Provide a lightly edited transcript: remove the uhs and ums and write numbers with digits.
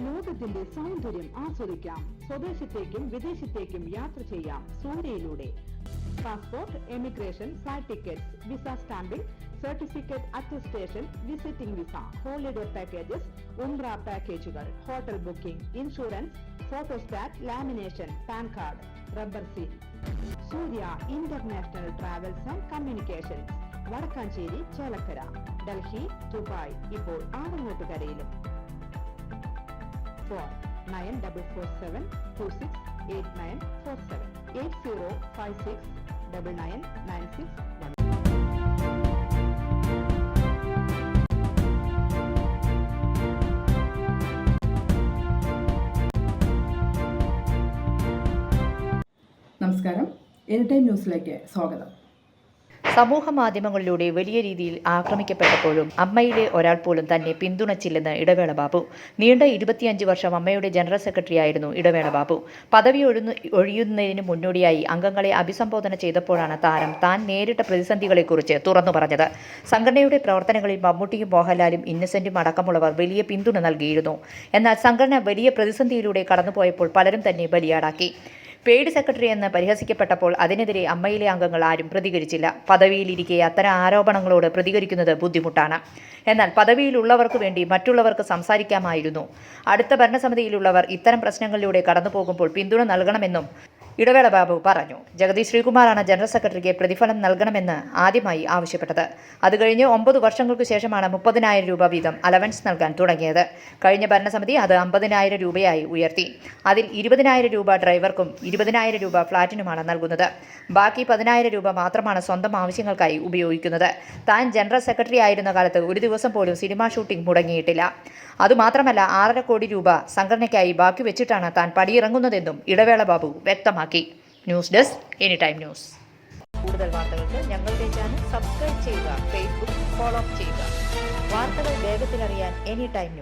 ലോകത്തിന്റെ സൗന്ദര്യം ആസ്വദിക്കാം. സ്വദേശത്തേക്കും വിദേശത്തേക്കും യാത്ര ചെയ്യാം സൂര്യയിലൂടെ. Passport, emigration, flight tickets, visa stamping, certificate attestation, visiting visa, holiday packages, ഉംറ പാക്കേജുകൾ, hotel booking, insurance, photostat, lamination, PAN card, rubber seal. Surya international travels and communications, Vadakkanchery, Chelakkara, Delhi, Dubai, ഇപ്പോൾ ആറങ്ങോട്ടുകരയിലും. ഫോൺ 9447268947 8056999611. നമസ്കാരം, എനിടൈം ന്യൂസിലേക്ക് സ്വാഗതം. സമൂഹ മാധ്യമങ്ങളിലൂടെ വലിയ രീതിയിൽ ആക്രമിക്കപ്പെട്ടപ്പോഴും അമ്മയിലെ ഒരാൾ പോലും തന്നെ പിന്തുണച്ചില്ലെന്ന് ഇടവേള ബാബു. നീണ്ട 25 വർഷം അമ്മയുടെ ജനറൽ സെക്രട്ടറിയായിരുന്നു ഇടവേള ബാബു. പദവി ഒഴിയുന്നതിന് മുന്നോടിയായി അംഗങ്ങളെ അഭിസംബോധന ചെയ്തപ്പോഴാണ് താൻ നേരിട്ട പ്രതിസന്ധികളെക്കുറിച്ച് തുറന്നു പറഞ്ഞത്. സംഘടനയുടെ പ്രവർത്തനങ്ങളിൽ മമ്മൂട്ടിയും മോഹൻലാലും ഇന്നസെന്റും അടക്കമുള്ളവർ വലിയ പിന്തുണ നൽകിയിരുന്നു. എന്നാൽ സംഘടന വലിയ പ്രതിസന്ധിയിലൂടെ കടന്നുപോയപ്പോൾ പലരും തന്നെ ബലിയാടാക്കി. പെയ്ഡ് സെക്രട്ടറി എന്ന് പരിഹസിക്കപ്പെട്ടപ്പോൾ അതിനെതിരെ അമ്മയിലെ അംഗങ്ങൾ ആരും പ്രതികരിച്ചില്ല. പദവിയിലിരിക്കെ അത്തരം ആരോപണങ്ങളോട് പ്രതികരിക്കുന്നത് ബുദ്ധിമുട്ടാണ്. എന്നാൽ പദവിയിലുള്ളവർക്ക് വേണ്ടി മറ്റുള്ളവർക്ക് സംസാരിക്കാമായിരുന്നു. അടുത്ത ഭരണസമിതിയിലുള്ളവർ ഇത്തരം പ്രശ്നങ്ങളിലൂടെ കടന്നുപോകുമ്പോൾ പിന്തുണ നൽകണമെന്നും ഇടവേള ബാബു പറഞ്ഞു. ജഗദീഷ് ശ്രീകുമാറാണ് ജനറൽ സെക്രട്ടറിക്ക് പ്രതിഫലം നൽകണമെന്ന് ആദ്യമായി ആവശ്യപ്പെട്ടത്. അത് കഴിഞ്ഞ് 9 വർഷങ്ങൾക്ക് ശേഷമാണ് 30,000 രൂപ വീതം അലവൻസ് നൽകാൻ തുടങ്ങിയത്. കഴിഞ്ഞ ഭരണസമിതി അത് 50,000 രൂപയായി ഉയർത്തി. അതിൽ 20,000 രൂപ ഡ്രൈവർക്കും 20,000 രൂപ ഫ്ളാറ്റിനുമാണ് നൽകുന്നത്. ബാക്കി 10,000 രൂപ മാത്രമാണ് സ്വന്തം ആവശ്യങ്ങൾക്കായി ഉപയോഗിക്കുന്നത്. താൻ ജനറൽ സെക്രട്ടറി ആയിരുന്ന കാലത്ത് ഒരു ദിവസം പോലും സിനിമാ ഷൂട്ടിംഗ് മുടങ്ങിയിട്ടില്ല. അതുമാത്രമല്ല 6.5 കോടി രൂപ സംഘടനയ്ക്കായി ബാക്കി വെച്ചിട്ടാണ് താൻ പടിയിറങ്ങുന്നതെന്നും ഇടവേള ബാബു വ്യക്തമാക്കി. News desk, anytime news. കൂടുതൽ വാർത്തകൾക്ക് ഞങ്ങളുടെ ചാനൽ സബ്സ്ക്രൈബ് ചെയ്യുക, ഫേസ്ബുക്ക് ഫോളോ ചെയ്യുക. വാർത്തകൾ വേഗത്തിലറിയാൻ എനിടൈം ന്യൂസ്.